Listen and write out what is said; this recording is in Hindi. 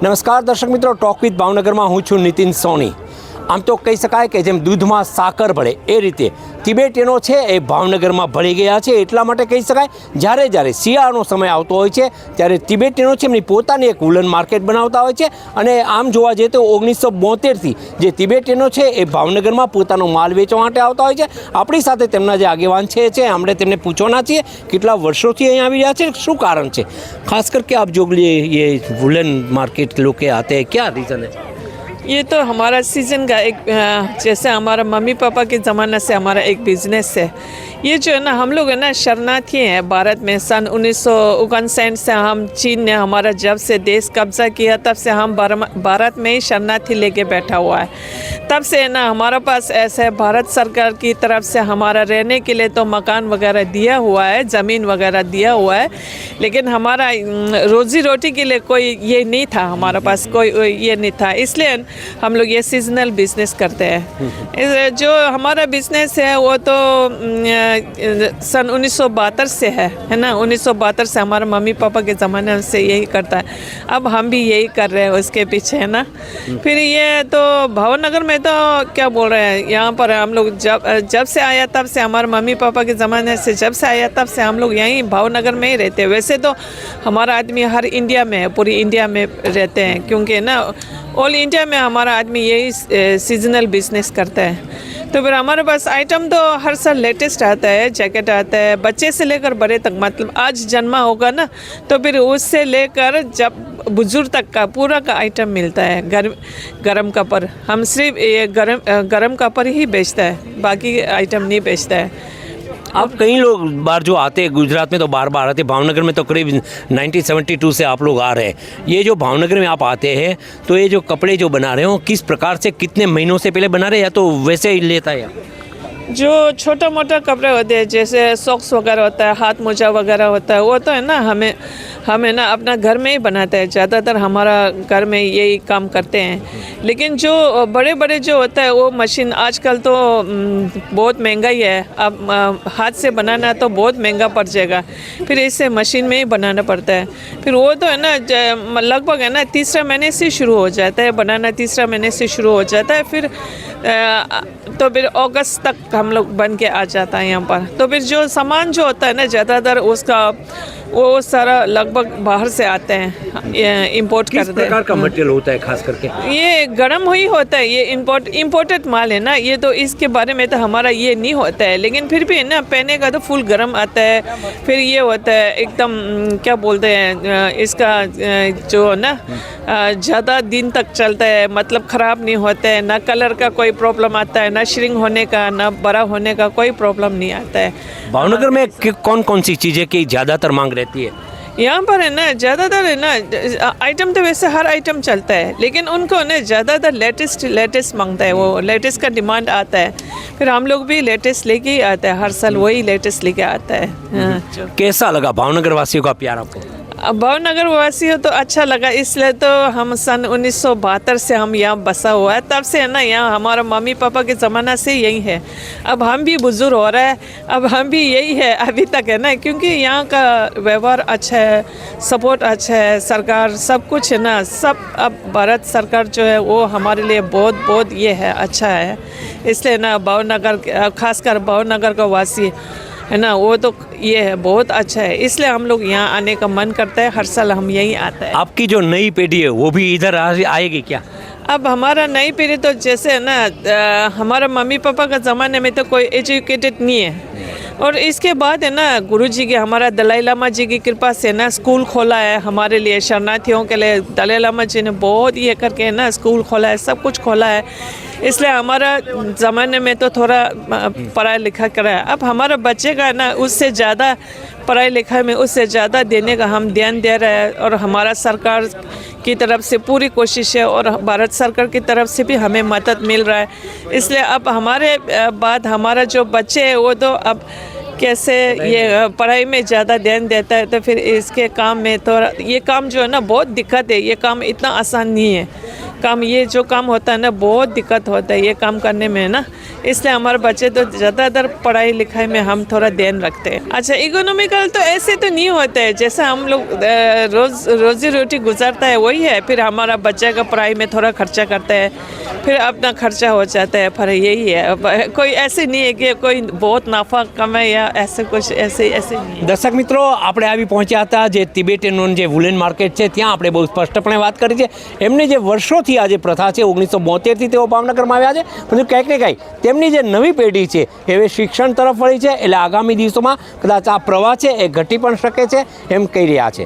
નમસ્કાર દર્શક મિત્રો, ટોક વિથ ભાવનગરમાં હું છું નીતિન સોની। આમ તો કહી શકાય કે જેમ દૂધમાં સાકર ભળે એ રીતે તિબેટીયનો છે એ ભાવનગરમાં ભળી ગયા છે। એટલા માટે કહી શકાય જ્યારે જ્યારે શિયાળાનો સમય આવતો હોય છે ત્યારે તિબેટીયનો છે એમની પોતાની એક વુલન માર્કેટ બનાવતા હોય છે। અને આમ જોવા જઈએ તો 1972થી જે તિબેટીયનો છે એ ભાવનગરમાં પોતાનો માલ વેચવા માટે આવતા હોય છે। આપણી સાથે તેમના જે આગેવાન છે આપણે તેમને પૂછવાના છીએ કેટલા વર્ષોથી અહીં આવી રહ્યા છે, શું કારણ છે। ખાસ करके आप जो ये वुलन मार्केट लोग के आते हैं, क्या रीज़न है? ये तो हमारा सीज़न का एक जैसे हमारा मम्मी पापा के ज़माने से हमारा एक बिज़नेस है। ये जो है ना, हम लोग है ना शरणार्थी हैं भारत में। सन 1959 से हम चीन ने हमारा जब से देश कब्जा किया तब से हम भारत में ही शरणार्थी लेके बैठा हुआ है। तब से है ना हमारा पास ऐसे भारत सरकार की तरफ से हमारा रहने के लिए तो मकान वगैरह दिया हुआ है, ज़मीन वगैरह दिया हुआ है, लेकिन हमारा रोज़ी रोटी के लिए कोई ये नहीं था, हमारा पास कोई ये नहीं था। इसलिए हम लोग ये सीजनल बिजनेस करते हैं। जो हमारा बिजनेस है वो तो सन 1972 से है ना। 1972 से हमारे मम्मी पापा के ज़माने से यही करता है, अब हम भी यही कर रहे हैं उसके पीछे, है ना। फिर ये तो भावनगर में तो क्या बोल रहे हैं, यहाँ पर हम लोग जब से आया तब से, हमारे मम्मी पापा के ज़माने से जब से आया तब से हम लोग यहीं भावनगर में ही रहते हैं। वैसे तो हमारा आदमी हर इंडिया में है, पूरी इंडिया में रहते हैं, क्योंकि ना ऑल इंडिया में हमारा आदमी यही सीजनल बिजनेस करता है। तो फिर हमारे पास आइटम तो हर साल लेटेस्ट आता है, जैकेट आता है बच्चे से लेकर बड़े तक। मतलब आज जन्मा होगा ना तो फिर उससे लेकर जब बुजुर्ग तक का पूरा का आइटम मिलता है। गरम कपड़ हम सिर्फ ये गरम कपड़ ही बेचता है, बाकी आइटम नहीं बेचता है। आप कई लोग बार जो आते हैं गुजरात में तो बार बार आते हैं, भावनगर में तो करीब 1972 से आप लोग आ रहे हैं। ये जो भावनगर में आप आते हैं तो ये जो कपड़े जो बना रहे हो किस प्रकार से, कितने महीनों से पहले बना रहे हैं या तो वैसे ही लेता है? जो छोटा मोटा कपड़े होते हैं जैसे सॉक्स वगैरह होता है, हाथ मोजा वगैरह होता है, वो तो है ना हमें ना अपना घर में ही बनाते हैं। ज़्यादातर हमारा घर में यही काम करते हैं। लेकिन जो बड़े बड़े जो होता है वो मशीन आजकल तो बहुत महंगाई है, अब हाथ से बनाना तो बहुत महंगा पड़ जाएगा, फिर इसे मशीन में ही बनाना पड़ता है। फिर वो तो है ना लगभग है ना तीसरा महीने से शुरू हो जाता है बनाना, तीसरा महीने से शुरू हो जाता है। फिर तो फिर अगस्त तक हम लोग बन के आ जाता है यहाँ पर। तो फिर जो सामान जो होता है ना ज़्यादातर उसका वो सारा लगभग बाहर से आते हैं, इंपोर्ट करते हैं। किस प्रकार का मटेरियल होता है खास करके? ये गर्म ही होता है, ये इंपोर्टेड माल है ना, ये तो इसके बारे में तो हमारा ये नहीं होता है। लेकिन फिर भी ना पहने का तो फुल गर्म आता है। फिर ये होता है एकदम क्या बोलते हैं इसका जो ना ज़्यादा दिन तक चलता है, मतलब ख़राब नहीं होता है, ना कलर का कोई प्रॉब्लम आता है, ना श्रिंक होने का, ना बड़ा होने का कोई प्रॉब्लम नहीं आता है। भावनगर में कौन कौन सी चीज़ें की ज़्यादातर मांग रहती है? यहाँ पर है ना ज़्यादातर है ना आइटम तो वैसे हर आइटम चलता है, लेकिन उनको ना ज़्यादातर लेटेस्ट मांगता है, वो लेटेस्ट का डिमांड आता है। फिर हम लोग भी लेटेस्ट लेके ही आता है, हर साल वही लेटेस्ट लेके आता है। हाँ। कैसा लगा भावनगर वासियों का प्यार आपको? भावनगर वासी हो तो अच्छा लगा, इसलिए तो हम सन 1972 से हम यहाँ बसा हुआ है। तब से है ना यहाँ हमारा मम्मी पापा के ज़माना से यही है। अब हम भी बुजुर्ग हो रहा है, अब हम भी यही है अभी तक, है ना, क्योंकि यहाँ का व्यवहार अच्छा है, सपोर्ट अच्छा है, सरकार सब कुछ है ना, सब अब भारत सरकार जो है वो हमारे लिए बहुत बहुत ये है, अच्छा है। इसलिए ना भावनगर खासकर भावनगर का वासी है ना वो तो ये है बहुत अच्छा है, इसलिए हम लोग यहाँ आने का मन करता है, हर साल हम यहीं आता है। आपकी जो नई पीढ़ी है वो भी इधर आएगी क्या? अब हमारा नई पीढ़ी तो जैसे है ना हमारा मम्मी पापा का ज़माने में तो कोई एजुकेटेड नहीं है, और इसके बाद है ना गुरुजी के, हमारा दलाई लामा जी की कृपा से ना स्कूल खोला है हमारे लिए, शरणार्थियों के लिए। दलाई लामा जी ने बहुत ये करके है ना स्कूल खोला है, सब कुछ खोला है। इसलिए हमारा ज़माने में तो थोड़ा पढ़ाई लिखा करा है। अब हमारा बच्चे का ना उससे ज़्यादा पढ़ाई लिखाई में उससे ज़्यादा देने का हम ध्यान दे रहे हैं, और हमारा सरकार की तरफ से पूरी कोशिश है, और भारत सरकार की तरफ से भी हमें मदद मिल रहा है। इसलिए अब हमारे बाद हमारा जो बच्चे है वो तो अब कैसे ये पढ़ाई में ज़्यादा ध्यान देता है, तो फिर इसके काम में थोड़ा ये काम जो है ना बहुत दिक्कत है, ये काम इतना आसान नहीं है। काम, ये जो काम होता है ना बहुत दिक्कत होता है ये काम करने में ना, इसलिए हमारे बच्चे तो ज़्यादातर पढ़ाई लिखाई में हम थोड़ा ध्यान रखते हैं। अच्छा, इकोनॉमिकल तो ऐसे तो नहीं होता है, जैसे हम लोग रोजी रोटी गुजारता है वही है, फिर हमारा बच्चे का पढ़ाई में थोड़ा खर्चा करता है, फिर अपना खर्चा हो जाता है, पर यही है। अब कोई ऐसे नहीं है कि कोई बहुत नफा कमाए या ऐसे कुछ ऐसे नहीं है। દર્શક મિત્રો, આપણે આવી પહોંચ્યા હતા જે તિબેટનો જે વુલેન માર્કેટ છે ત્યાં આપણે બહુ સ્પષ્ટપણે વાત કરી છે એમની જે વર્ષોથી આ જે પ્રથા છે 1972થી તેઓ ભાવનગરમાં આવ્યા છે, પરંતુ કંઈક ને કંઈક તેમની જે નવી પેઢી છે એ શિક્ષણ તરફ વળી છે, એટલે આગામી દિવસોમાં કદાચ આ પ્રવાહ છે એ ઘટી પણ શકે છે એમ કહી રહ્યા છે।